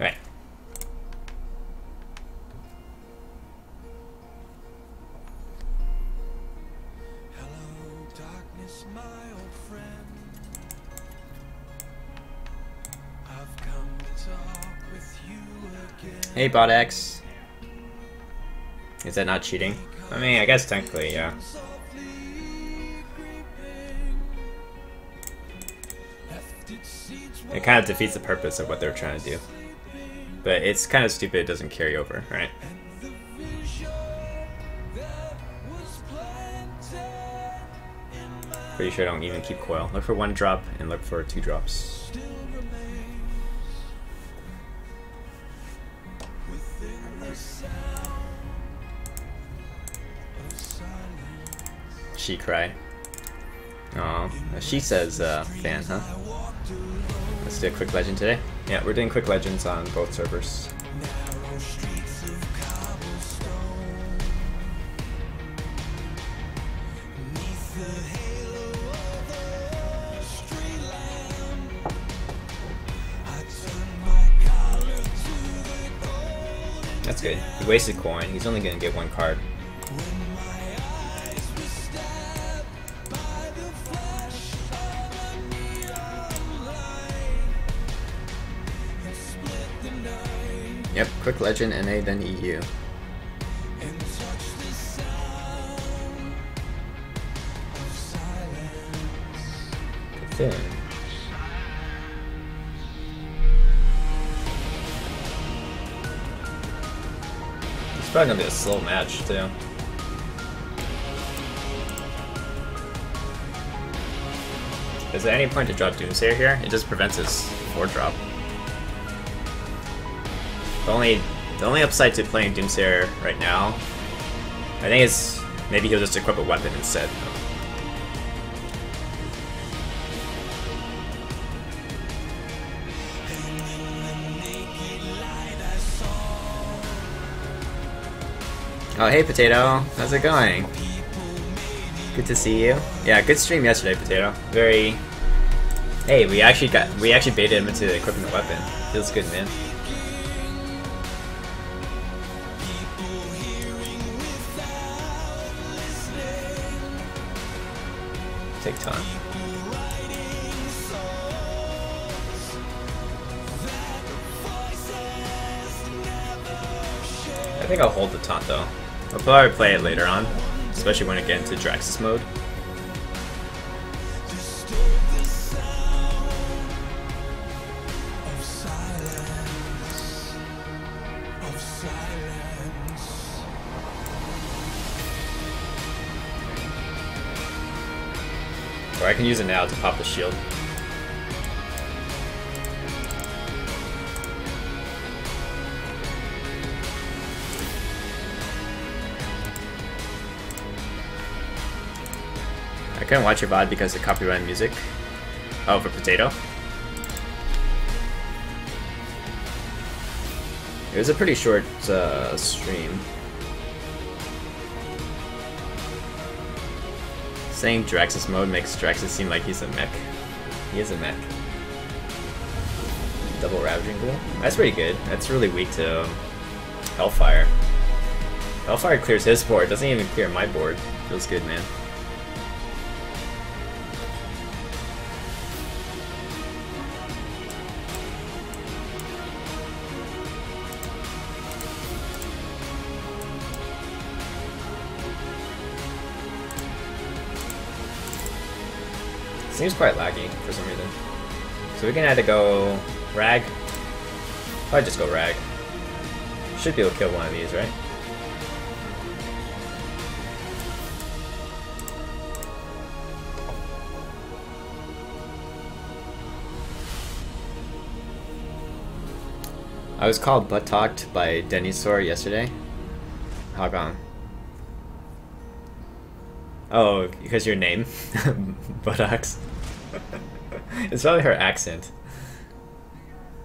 Alright. Hey, Bot X. Is that not cheating? I mean, I guess technically, yeah. It kind of defeats the purpose of what they're trying to do. But it's kind of stupid it doesn't carry over, right? Pretty sure I don't even keep coil. Look for 1 drop and look for 2 drops. She cry. Oh, she says fan, huh? Let's do a quick legend today. Yeah, we're doing quick legends on both servers. That's good. He wasted coin. He's only gonna get 1 card. Yep, quick legend, NA, then EU. Good thing. It's probably gonna be a slow match, too. Is there any point to drop Doomsayer here? It just prevents his 4-drop. The only upside to playing Doomsayer right now, I think is maybe he'll just equip a weapon instead. Oh, hey Potato, how's it going? Good to see you. Yeah, good stream yesterday, Potato. Very. Hey, we actually baited him into equipping the weapon. Feels good, man. Take time. I think I'll hold the taunt though. I'll probably play it later on, especially when I get into Draxus mode. Or I can use it now to pop the shield. I couldn't watch your VOD because of copyrighted music. Oh, for Potato. It was a pretty short stream. Saying Draxus mode makes Draxus seem like he's a mech. He is a mech. Double Ravaging Ghoul? That's pretty good. That's really weak to Hellfire. Hellfire clears his board, doesn't even clear my board. Feels good, man. Seems quite laggy for some reason. So we're gonna have to go Rag. Probably just go Rag. Should be able to kill one of these, right? I was called butt talked by Denisaur yesterday. How come? Oh, because your name? Buttocks. It's probably her accent.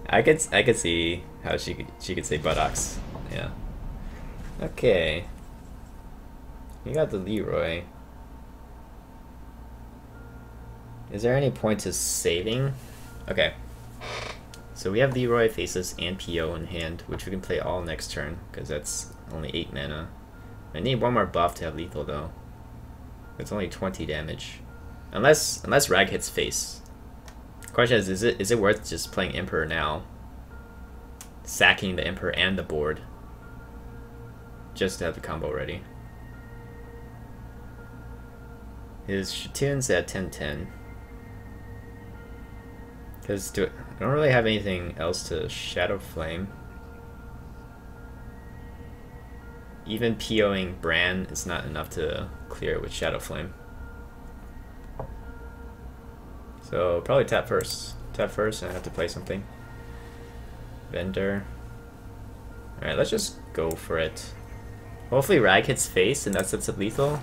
I could see how she could say buttocks. Yeah. Okay. You got the Leroy. Is there any point to saving? Okay. So we have Leroy, Faceless, and PO in hand, which we can play all next turn, because that's only 8 mana. I need one more buff to have lethal though. It's only 20 damage. Unless Rag hits face. Question is it worth just playing Emperor now? Sacking the Emperor and the board. Just to have the combo ready. His Shatoon's at 10-10. Because I don't really have anything else to Shadow Flame. Even POing Bran is not enough to clear it with Shadow Flame. So probably tap first. Tap first and I have to play something. Vendor. Alright, let's just go for it. Hopefully Rag hits face and that sets up lethal.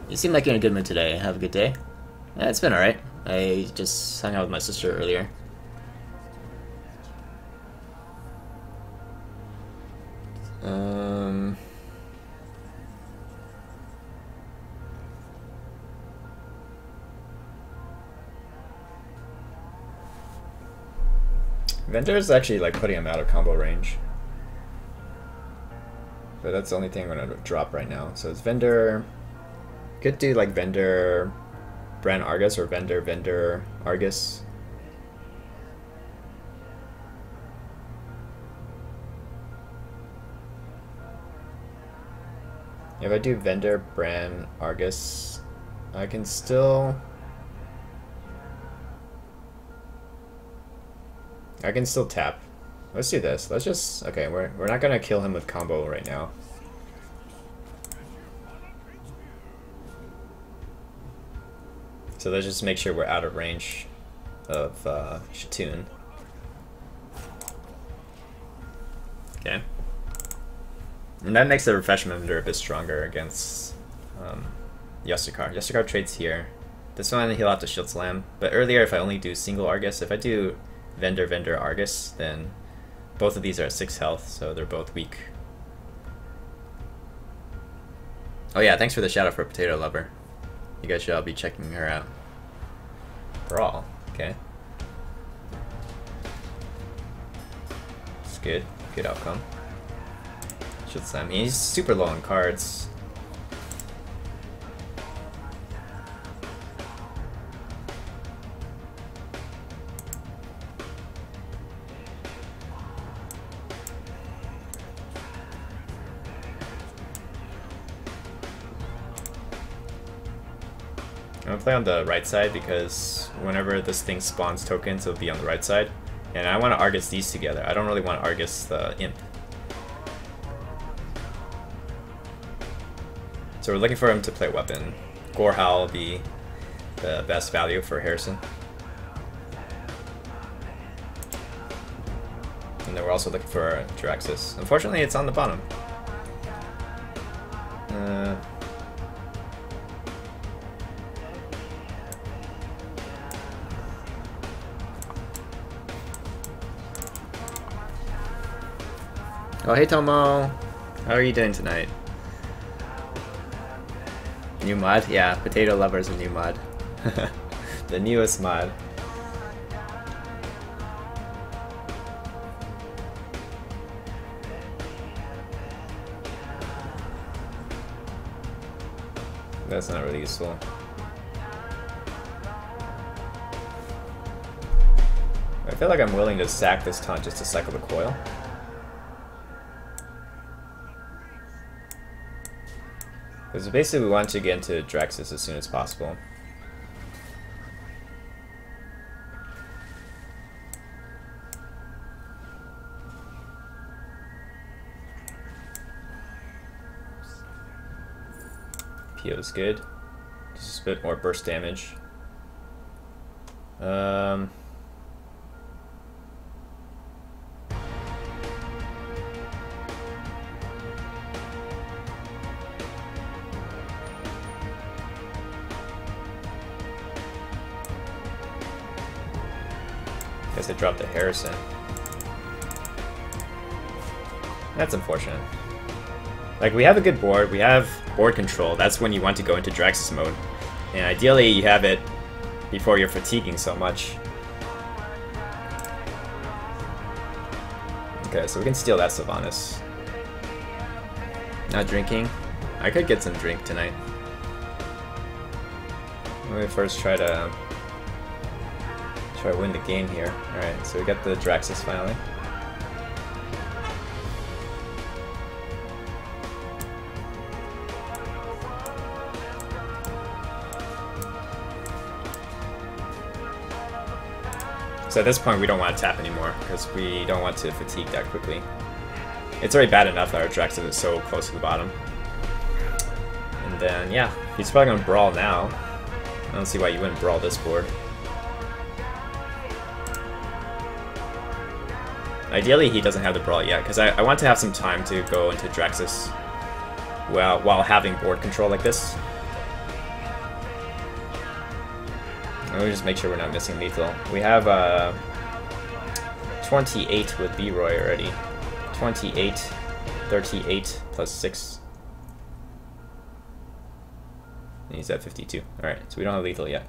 You seem like you're in a good mood today. Have a good day. Yeah, it's been alright. I just hung out with my sister earlier. Vendor is actually like putting him out of combo range. But that's the only thing I'm gonna drop right now. So it's Vendor. Could do like Vendor Bran Argus or Vendor Argus. If I do Vendor Bran Argus, I can still tap. Let's do this. Let's just okay, we're not gonna kill him with combo right now. So let's just make sure we're out of range of Shatoon. Okay. And that makes the Refreshment Vendor a bit stronger against Yasukar. Yasukar trades here. This one he'll have to Shield Slam. But earlier if I only do single Argus, if I do Vendor Argus, then both of these are at 6 health, so they're both weak. Oh yeah, thanks for the shout out for Potato Lover. You guys should all be checking her out. Brawl, okay. It's good. Good outcome. Shield Slam. He's super low on cards. I'm gonna play on the right side because whenever this thing spawns tokens, it'll be on the right side. And I want to Argus these together. I don't really want to Argus the Imp. So we're looking for him to play weapon. Gorehowl will be the best value for Harrison. And then we're also looking for Jiraxis. Unfortunately, it's on the bottom. Oh, hey Tomo! How are you doing tonight? New mod? Yeah, Potato Lover is a new mod. The newest mod. That's not really useful. I feel like I'm willing to sack this taunt just to cycle the coil. Because basically we want to get into Draxus as soon as possible. PO is good. Just a bit more burst damage. Guess I dropped a Harrison. That's unfortunate. Like, we have a good board, we have board control. That's when you want to go into Draxus mode. And ideally, you have it before you're fatiguing so much. Okay, so we can steal that Sylvanas. Not drinking. I could get some drink tonight. Let me first try to win the game here. Alright, so we got the Draxus finally. So at this point we don't want to tap anymore, because we don't want to fatigue that quickly. It's already bad enough that our Draxus is so close to the bottom. And then, yeah, he's probably going to Brawl now. I don't see why you wouldn't Brawl this board. Ideally he doesn't have the Brawl yet, because I want to have some time to go into Draxus while having board control like this. Let me just make sure we're not missing lethal. We have 28 with B-Roy already. 28, 38 plus 6. And he's at 52. Alright, so we don't have lethal yet.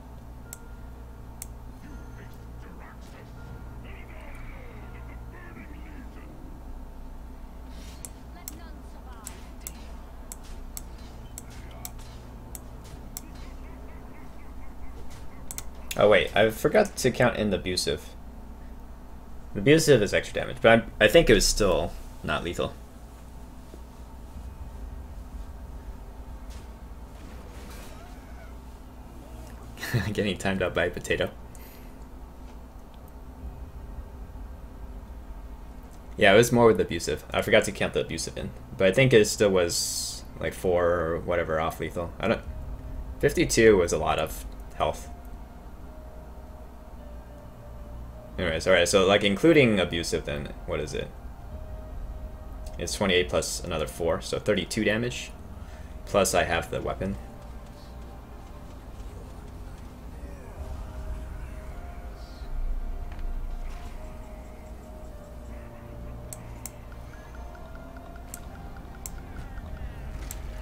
Oh wait, I forgot to count in the abusive. The abusive is extra damage, but I think it was still not lethal. Getting timed out by a potato. Yeah, it was more with the abusive. I forgot to count the abusive in, but I think it still was like 4 or whatever off lethal. 52 was a lot of health. Anyways, alright, so like including abusive, then what is it? It's 28 plus another 4, so 32 damage. Plus I have the weapon.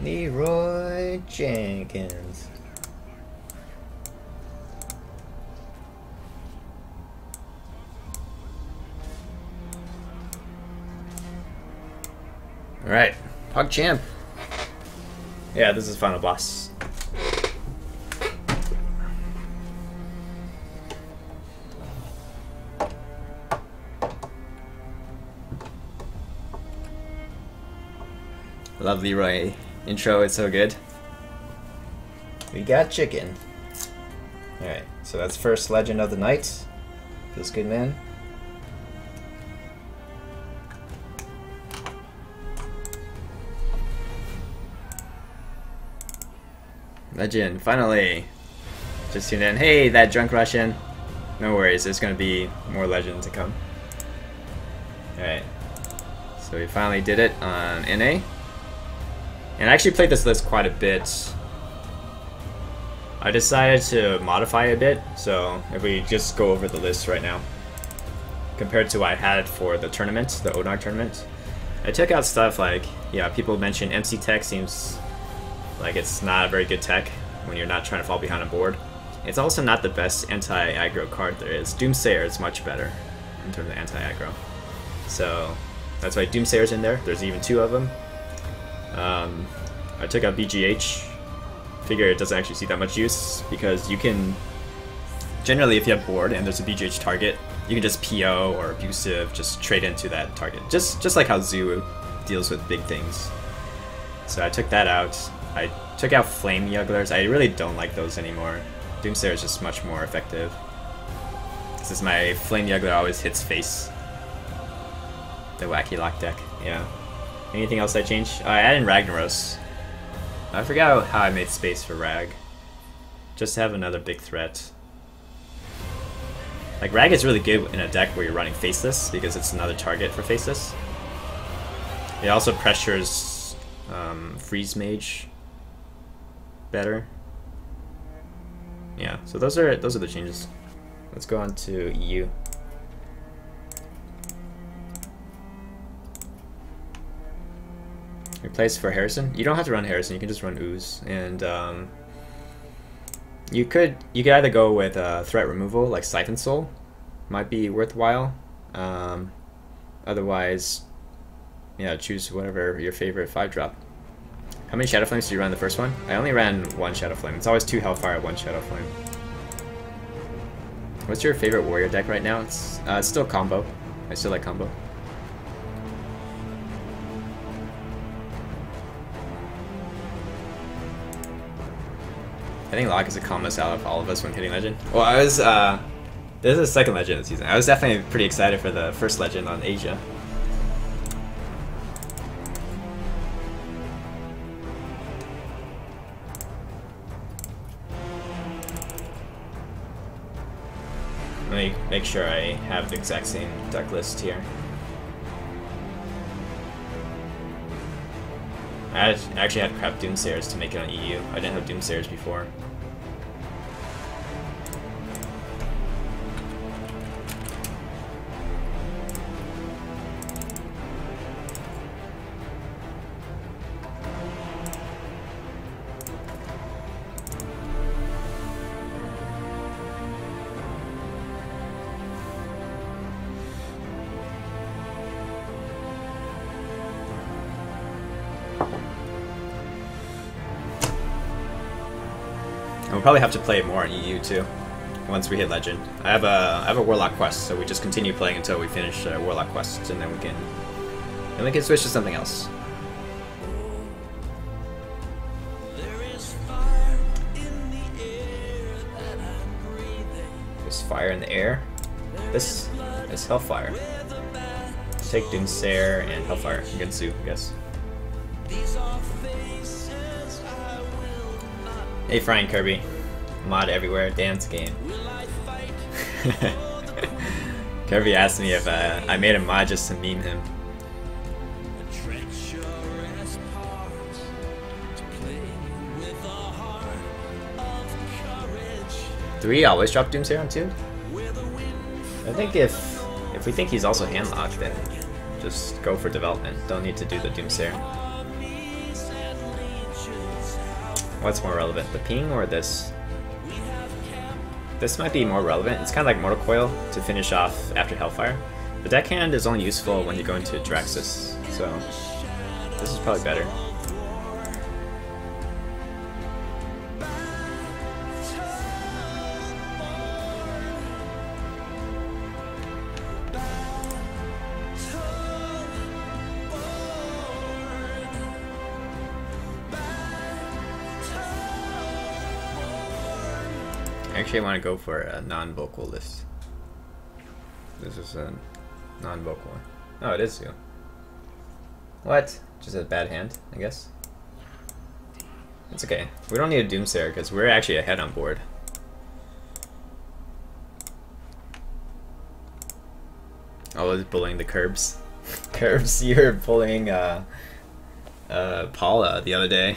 Leroy Jenkins. Alright, PogChamp. Yeah, this is final boss. Love Leroy intro, it's so good. We got chicken. Alright, so that's first legend of the night. Feels good, man. Legend, finally! Just tuned in. Hey, that drunk Russian! No worries, there's gonna be more legend to come. Alright. So we finally did it on NA. And I actually played this list quite a bit. I decided to modify a bit, so if we just go over the list right now. Compared to what I had for the tournament, the Onar tournament. I took out stuff like, yeah, people mentioned MC Tech seems like it's not a very good tech when you're not trying to fall behind a board. It's also not the best anti-aggro card there is. Doomsayer is much better in terms of anti-aggro. So that's why Doomsayer's in there. There's even 2 of them. I took out BGH. Figure it doesn't actually see that much use because you can generally, if you have board and there's a BGH target, you can just PO or abusive, just trade into that target. Just like how Zoo deals with big things. So I took that out. I took out Flame Jugglers. I really don't like those anymore. Doomsayer is just much more effective. Since my Flame Juggler always hits face. The Wacky Lock deck, yeah. Anything else I changed? I added Ragnaros. I forgot how I made space for Rag. Just to have another big threat. Like, Rag is really good in a deck where you're running Faceless, because it's another target for Faceless. It also pressures Freeze Mage better. Yeah, so those are the changes. Let's go on to EU. Replace for Harrison. You don't have to run Harrison. You can just run Ooze, and you could either go with threat removal like Siphon Soul, might be worthwhile. Otherwise, yeah, choose whatever your favorite 5-drop. How many Shadow Flames did you run the first one? I only ran 1 Shadow Flame. It's always 2 Hellfire, 1 Shadow Flame. What's your favorite warrior deck right now? It's still combo. I still like combo. I think Locke is the calmest out of all of us when hitting Legend. Well, I was, this is the second Legend of the season. I was definitely pretty excited for the first Legend on Asia. Let me make sure I have the exact same deck list here. I actually had crap Doomsayers to make it on EU. I didn't have Doomsayers before. We'll probably have to play more in EU too, once we hit Legend. I have a Warlock quest, so we just continue playing until we finish Warlock quests, and then we can switch to something else. There's fire in the air. This is Hellfire. Take Doomsayer and Hellfire against Zoo, I guess. Hey, Frying Kirby. Mod everywhere, dance game. Kirby asked me if I made a mod just to meme him. Do we always drop Doomsayer on 2? I think if we think he's also handlocked, then just go for development. Don't need to do the Doomsayer. What's more relevant, the ping or this? This might be more relevant. It's kind of like Mortal Coil to finish off after Hellfire. The deckhand is only useful when you go into Draxus, so this is probably better. Actually, I want to go for a non-vocal list. This is a non-vocal one. Oh, it is you. What? Just a bad hand, I guess. It's okay. We don't need a Doomsayer because we're actually ahead on board. Oh, I was bullying the Curbs. Curbs, you were bullying Paula the other day.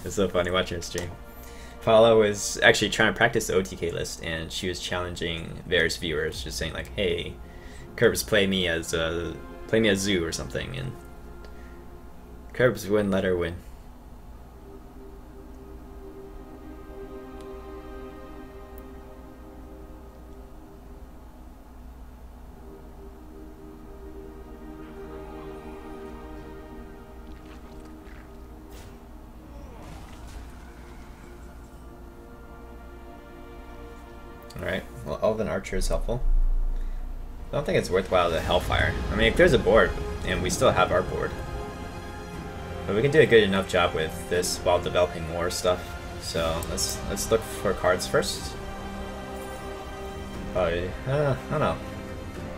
It's so funny watching her stream. Paula was actually trying to practice the OTK list, and she was challenging various viewers, just saying like, "Hey, Curbs, play me as Zoo or something," and Curbs wouldn't let her win. Alright, well, Elven Archer is helpful. I don't think it's worthwhile to Hellfire. I mean, if there's a board, and we still have our board. But we can do a good enough job with this while developing more stuff. So, let's look for cards first. Probably, I don't know.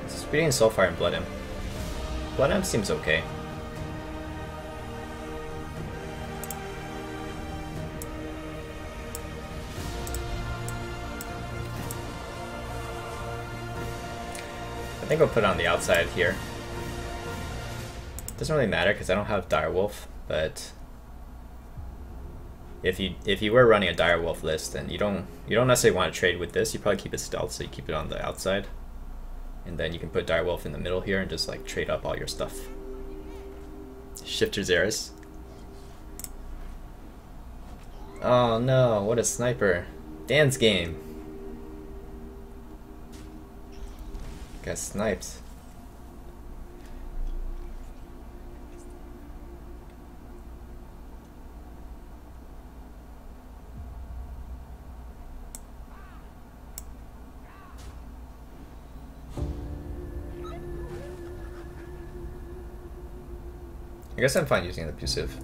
Speeding Soulfire and Blood Imp. Blood Imp seems okay. I think I'll put it on the outside here. Doesn't really matter because I don't have Direwolf, but if you were running a Direwolf list, then you don't necessarily want to trade with this. You probably keep it stealth, so you keep it on the outside, and then you can put Direwolf in the middle here and just like trade up all your stuff. Shifter Xeris. Oh no, what a sniper. Dan's game. Got sniped. I guess I'm fine using the abusive.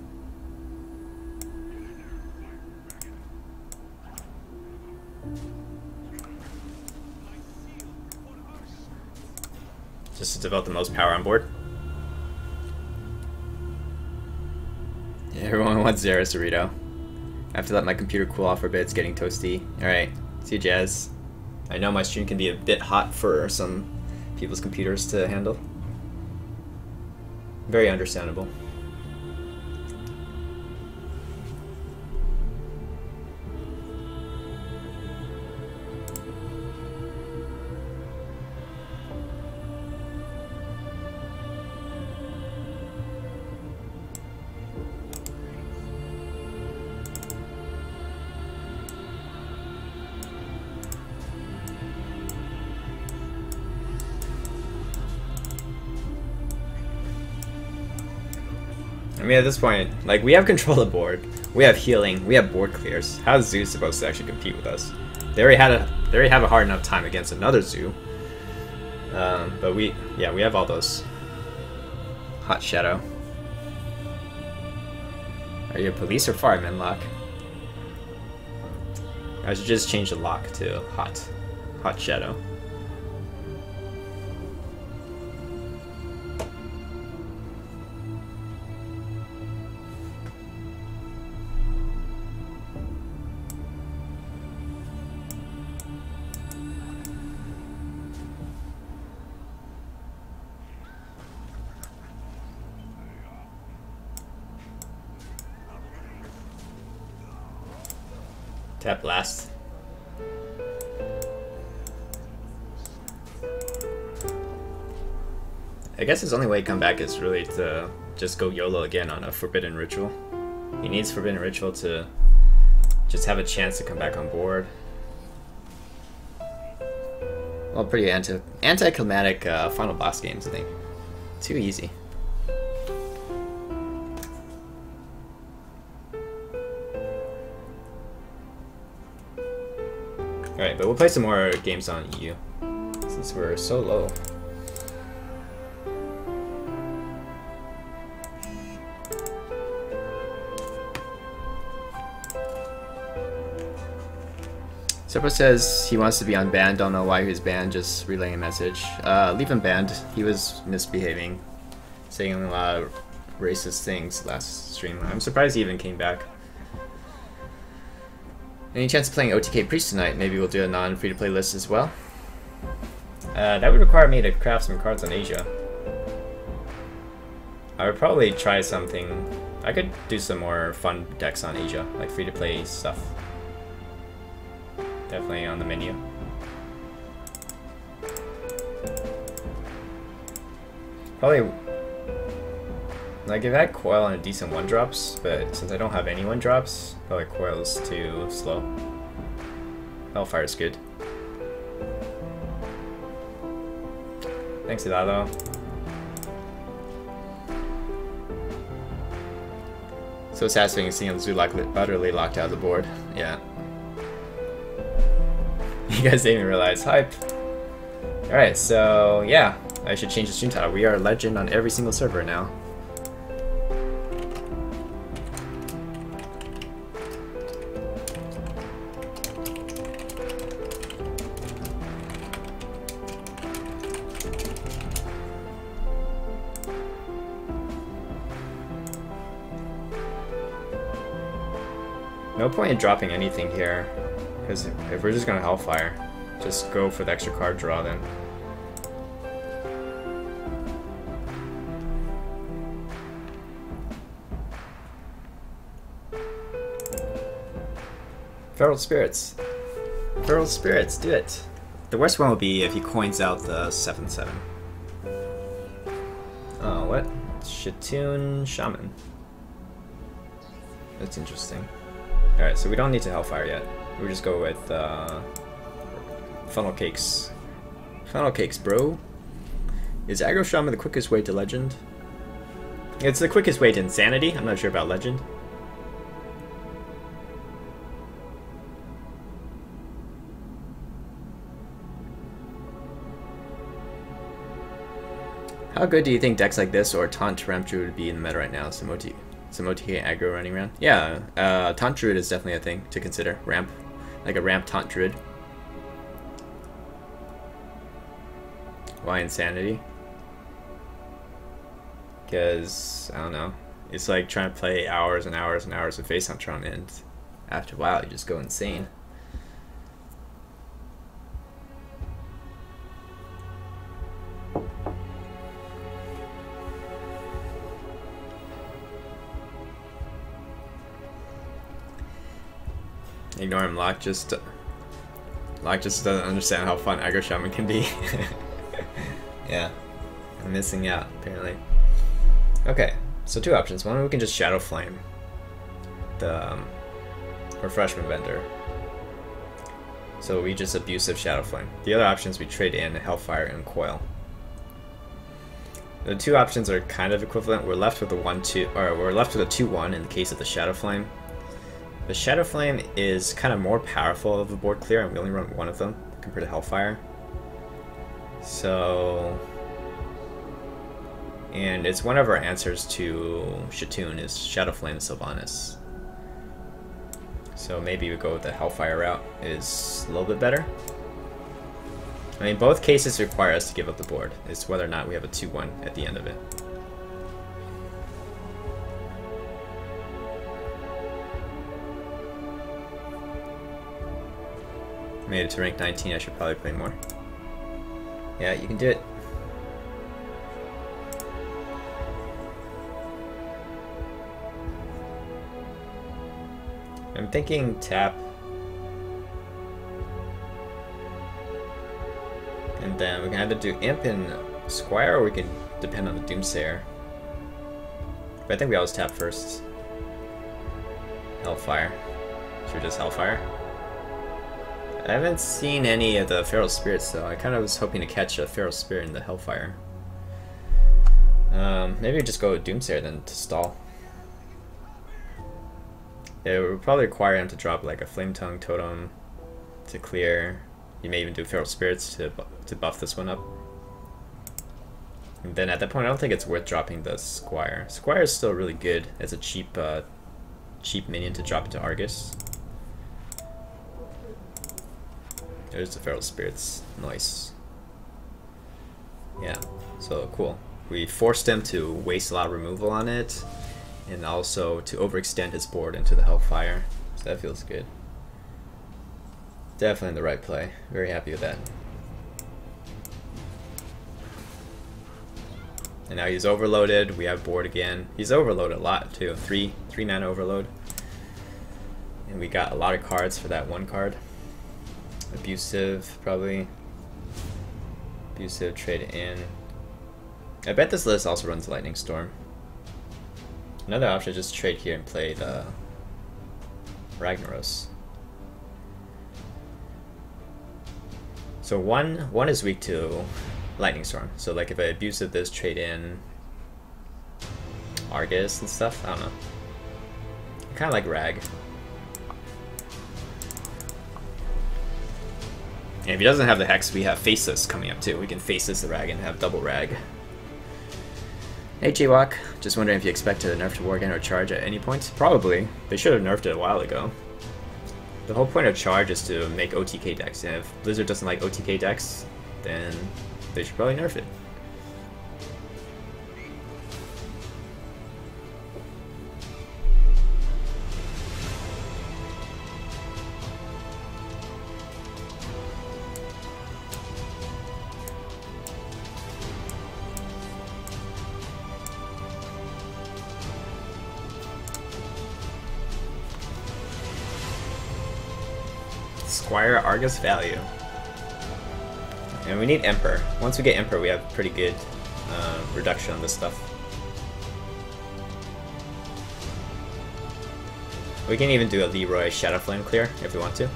Just to develop the most power on board. Yeah, everyone wants Xeris Dorito. I have to let my computer cool off for a bit, it's getting toasty. Alright, see you, Jazz. I know my stream can be a bit hot for some people's computers to handle. Very understandable. I mean, at this point, like, we have control of the board, we have healing, we have board clears. How is Zoo supposed to actually compete with us? They already have a hard enough time against another Zoo. But we have all those. Hot Shadow. Are you a police or fireman, Lock? I should just change the lock to Hot Shadow. Tap last. I guess his only way to come back is really to just go YOLO again on a Forbidden Ritual. He needs Forbidden Ritual to just have a chance to come back on board. Well, pretty anticlimactic final boss games, I think. Too easy. Alright, but we'll play some more games on EU, since we're so low. Sopo says he wants to be unbanned, don't know why he was banned, just relaying a message. Leave him banned, he was misbehaving, saying a lot of racist things last stream. I'm surprised he even came back. Any chance of playing OTK Priest tonight? Maybe we'll do a non-free-to-play list as well. That would require me to craft some cards on Asia. I would probably try something. I could do some more fun decks on Asia, like free-to-play stuff. Definitely on the menu. Probably, like, if I had Coil on a decent 1-drops, but since I don't have any 1-drops, probably Coil's too slow. Hellfire's good. Thanks, Hidalgo. So satisfying seeing Zoo utterly locked out of the board. Yeah. You guys didn't even realize. Hype. Alright, so yeah. I should change the stream title. We are legend on every single server now. No point in dropping anything here, because if we're just gonna Hellfire, just go for the extra card draw then. Feral Spirits. Feral Spirits, do it. The worst one would be if he coins out the 7/7. Oh, what? Shitun Shaman. That's interesting. Alright, so we don't need to Hellfire yet. We'll just go with Funnel Cakes. Funnel Cakes, bro. Is Aggro Shaman the quickest way to Legend? It's the quickest way to Insanity. I'm not sure about Legend. How good do you think decks like this or Taunt Ramp Druid would be in the meta right now? Some OTK aggro running around? Yeah, Taunt Druid is definitely a thing to consider. Ramp. Like a Ramp Taunt Druid. Why Insanity? Because, I don't know. It's like trying to play hours and hours and hours of Face Hunter on and after a while you just go insane. Ignore him, Lock just doesn't understand how fun Aggro Shaman can be. Yeah, I'm missing out, apparently. Okay, so two options. One, we can just Shadow Flame the Refreshment Vendor. So we just Abusive Shadow Flame. The other options we trade in Hellfire and Coil. The two options are kind of equivalent. We're left with a 1-2, or we're left with a 2-1 in the case of the Shadow Flame. The Shadow Flame is kind of more powerful of a board clear, and we only run one of them compared to Hellfire. So, and it's one of our answers to Shitun is Shadow Flame Sylvanas. So maybe we go with the Hellfire route, is a little bit better. I mean, both cases require us to give up the board. It's whether or not we have a 2-1 at the end of it. Made it to rank 19, I should probably play more. Yeah, you can do it. I'm thinking tap. And then we can either do Imp and Squire, or we can depend on the Doomsayer. But I think we always tap first. Hellfire. Should we just Hellfire? I haven't seen any of the Feral Spirits though. I kind of was hoping to catch a Feral Spirit in the Hellfire. Maybe we just go with Doomsayer then to stall. It would probably require him to drop like a Flame Tongue Totem to clear. You may even do Feral Spirits to buff this one up. And then at that point I don't think it's worth dropping the Squire. Squire is still really good as a cheap minion to drop into Argus. There's the Feral Spirits. Nice. Yeah, so cool. We forced him to waste a lot of removal on it, and also to overextend his board into the Hellfire. So that feels good. Definitely the right play. Very happy with that. And now he's overloaded. We have board again. He's overloaded a lot too. 3 mana overload. And we got a lot of cards for that one card. Abusive, probably. Abusive, trade in. I bet this list also runs Lightning Storm. Another option is just trade here and play the Ragnaros. So one is weak to Lightning Storm. So like if I Abusive this, trade in Argus and stuff, I don't know. I kind of like Rag. And if he doesn't have the Hex, we have Faceless coming up too. We can Faceless the Rag and have double Rag. Hey J-Walk, just wondering if you expect to nerf to Worgen or Charge at any point? Probably. They should have nerfed it a while ago. The whole point of Charge is to make OTK decks, and if Blizzard doesn't like OTK decks, then they should probably nerf it. Squire Argus value. And we need Emperor. Once we get Emperor, we have pretty good reduction on this stuff. We can even do a Leroy Shadow Flame clear if we want to.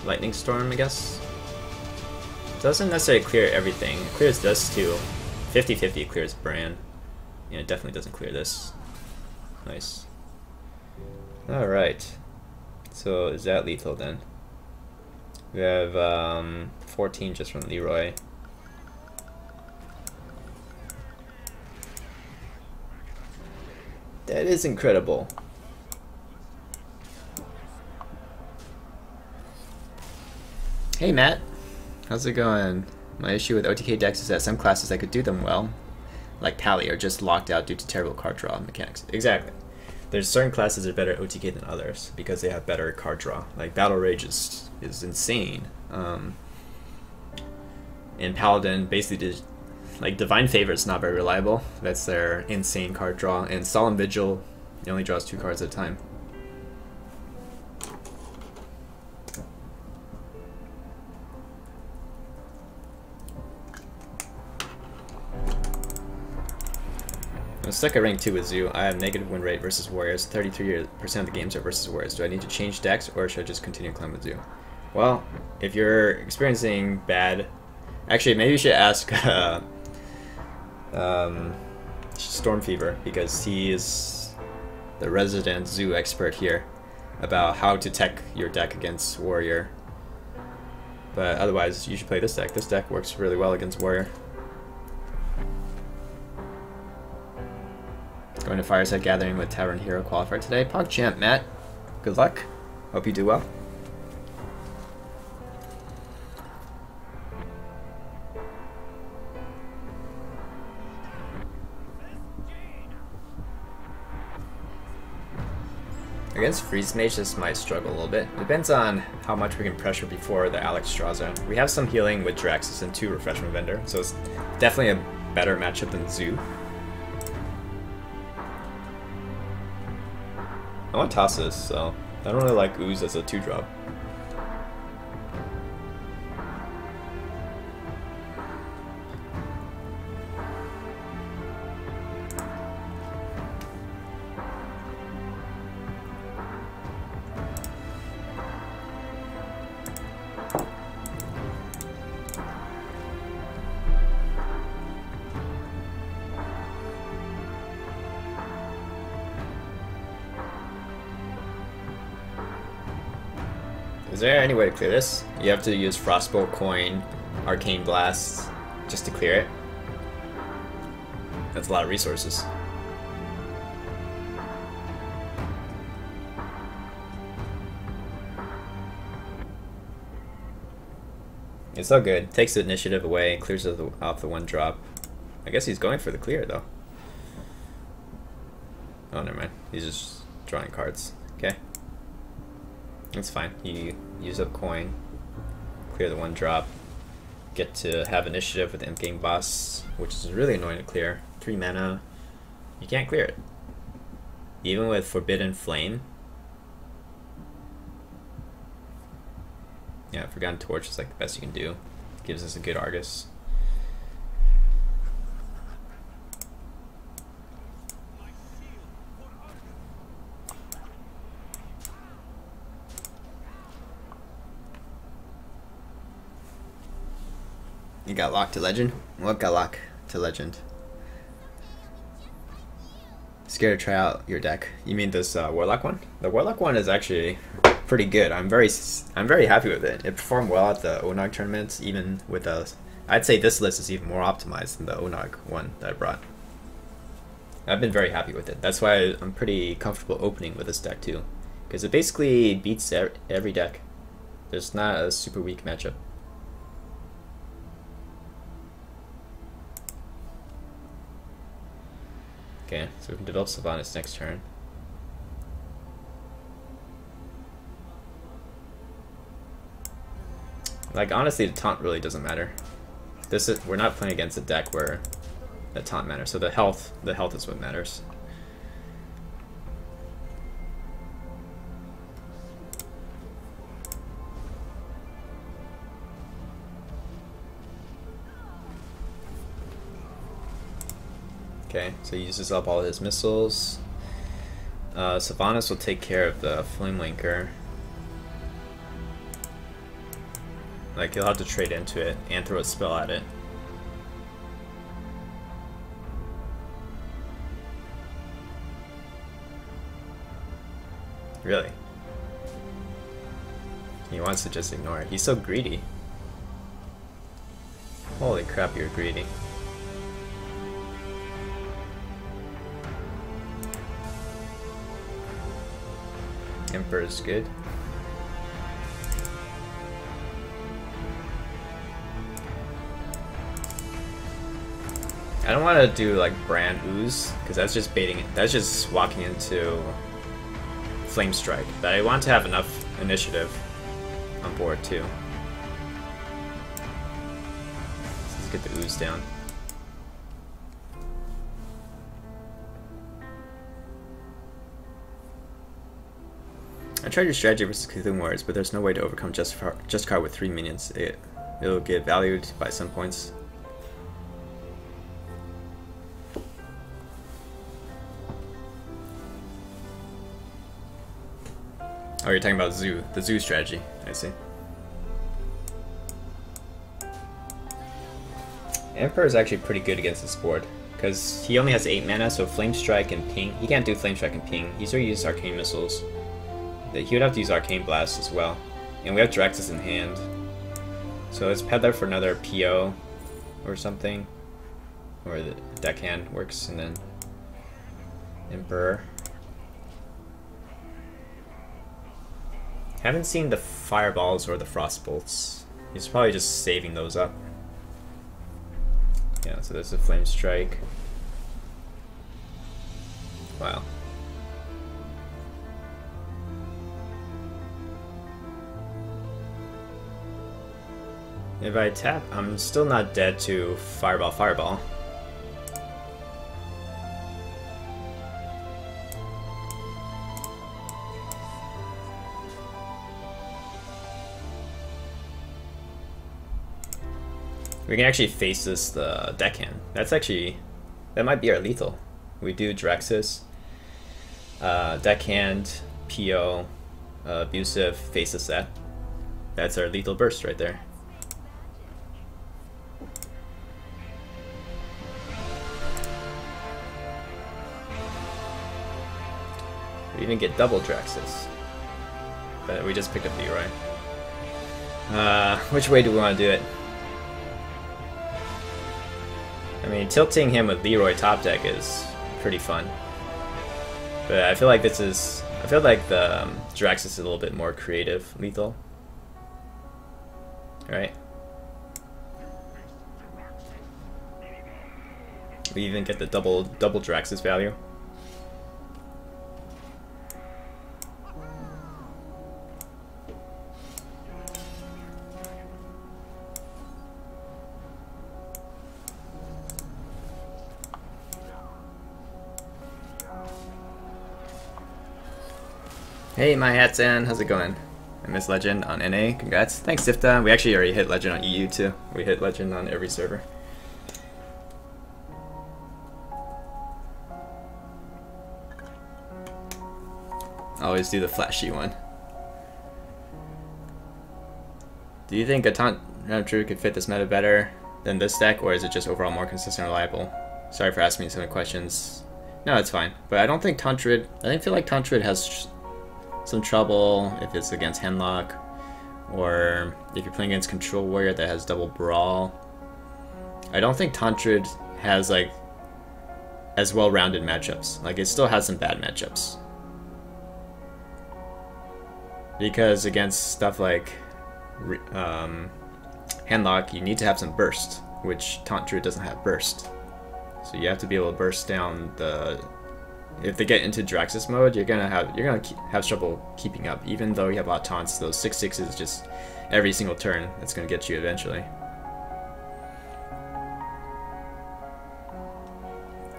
Lightning Storm, I guess. Doesn't necessarily clear everything. It clears this too. 50-50 it clears Bran. Yeah, it definitely doesn't clear this. Nice. Alright. So is that lethal then? We have 14 just from Leroy. That is incredible. Hey Matt, how's it going? My issue with OTK decks is that some classes I could do them well, like Pally, are just locked out due to terrible card draw mechanics. Exactly. There's certain classes that are better at OTK than others because they have better card draw. Like Battle Rage is insane. And Paladin basically did, like Divine Favor is not very reliable. That's their insane card draw. And Solemn Vigil, it only draws 2 cards at a time. I'm stuck at rank 2 with Zoo. I have negative win rate versus Warriors. 33% of the games are versus Warriors. Do I need to change decks or should I just continue to climb with Zoo? Well, if you're experiencing bad... Actually, maybe you should ask Storm Fever, because he is the resident Zoo expert here about how to tech your deck against Warrior. But otherwise, you should play this deck. This deck works really well against Warrior. Going to Fireside Gathering with Tavern Hero qualifier today. PogChamp, Matt. Good luck. Hope you do well. Against Freeze Mage, this might struggle a little bit. Depends on how much we can pressure before the Alex draws out. We have some healing with Draxus and 2 Refreshment Vendor, so it's definitely a better matchup than Zoo. I want to toss this, so I don't really like Ooze as a 2-drop. Is there any way to clear this? You have to use Frostbolt, Coin, Arcane Blast just to clear it. That's a lot of resources. It's so good. Takes the initiative away, clears off the 1-drop. I guess he's going for the clear though. Oh, never mind. He's just drawing cards. Okay. That's fine. You use up coin, clear the 1-drop, get to have initiative with Imp Game Boss, which is really annoying to clear. 3 mana, you can't clear it. Even with Forbidden Flame. Yeah, Forgotten Torch is like the best you can do. Gives us a good Argus. You got locked to legend? What got locked to legend? Scared to try out your deck. You mean this Warlock one? The Warlock one is actually pretty good. I'm very happy with it. It performed well at the Onog tournaments, even with I'd say this list is even more optimized than the Onog one that I brought. I've been very happy with it. That's why I'm pretty comfortable opening with this deck too, because it basically beats every deck. There's not a super weak matchup. Okay, so we can develop Sylvanas next turn. Like, honestly, the taunt really doesn't matter. We're not playing against a deck where the taunt matters, so the health is what matters. Okay, so he uses up all his missiles. Sylvanas will take care of the Flame Linker. Like, you'll have to trade into it and throw a spell at it. Really? He wants to just ignore it. He's so greedy. Holy crap, you're greedy. Emperor's good. I don't want to do like Brand Ooze, because that's just baiting it. That's just walking into Flame Strike. But I want to have enough initiative on board too. Let's get the Ooze down. I tried your strategy versus Cthulhu Warriors, but there's no way to overcome just card with 3 minions. It'll get valued by some points. Oh, you're talking about Zoo, the Zoo strategy. I see. Emperor is actually pretty good against this board, because he only has 8 mana, so Flame Strike and Ping. He can't do Flame Strike and Ping. He's already used Arcane Missiles. He would have to use Arcane Blast as well. And we have Draxus in hand. So let's Peddler for another PO or something. Or the Deckhand works, and then Emperor. Haven't seen the Fireballs or the Frostbolts. He's probably just saving those up. Yeah, so there's a Flame Strike. Wow. If I tap, I'm still not dead to Fireball, Fireball. We can actually face this the Deckhand. That might be our lethal. We do Draxus, Deckhand, PO, Abusive, faces that. That's our lethal burst right there. We even get double Draxus. But we just picked up Leroy. Which way do we want to do it? I mean, tilting him with Leroy top deck is pretty fun. But I feel like the Draxus is a little bit more creative, lethal. Right? We even get the double Draxus value. Hey, my hat's in. How's it going? I missed Legend on NA. Congrats. Thanks, Sifta. We actually already hit Legend on EU too. We hit Legend on every server. Always do the flashy one. Do you think a Taunt Druid could fit this meta better than this deck, or is it just overall more consistent and reliable? Sorry for asking me so many questions. No, it's fine. But I don't think Taunt Druid... I feel like Taunt Druid has some trouble if it's against Handlock, or if you're playing against Control Warrior that has double Brawl. I don't think Taunt Druid has like as well-rounded matchups. Like, it still has some bad matchups. Because against stuff like Handlock, you need to have some burst, which Taunt Druid doesn't have burst. So you have to be able to burst down the... If they get into Draxus mode, you're gonna have trouble keeping up. Even though you have a lot of taunts, those 6/6s just every single turn. That's gonna get you eventually.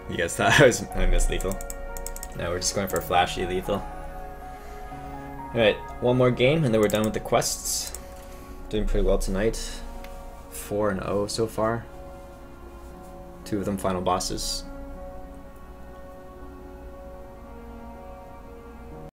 You guys thought I missed lethal? No, we're just going for flashy lethal. Alright, one more game and then we're done with the quests. Doing pretty well tonight. 4-0 so far. 2 of them final bosses.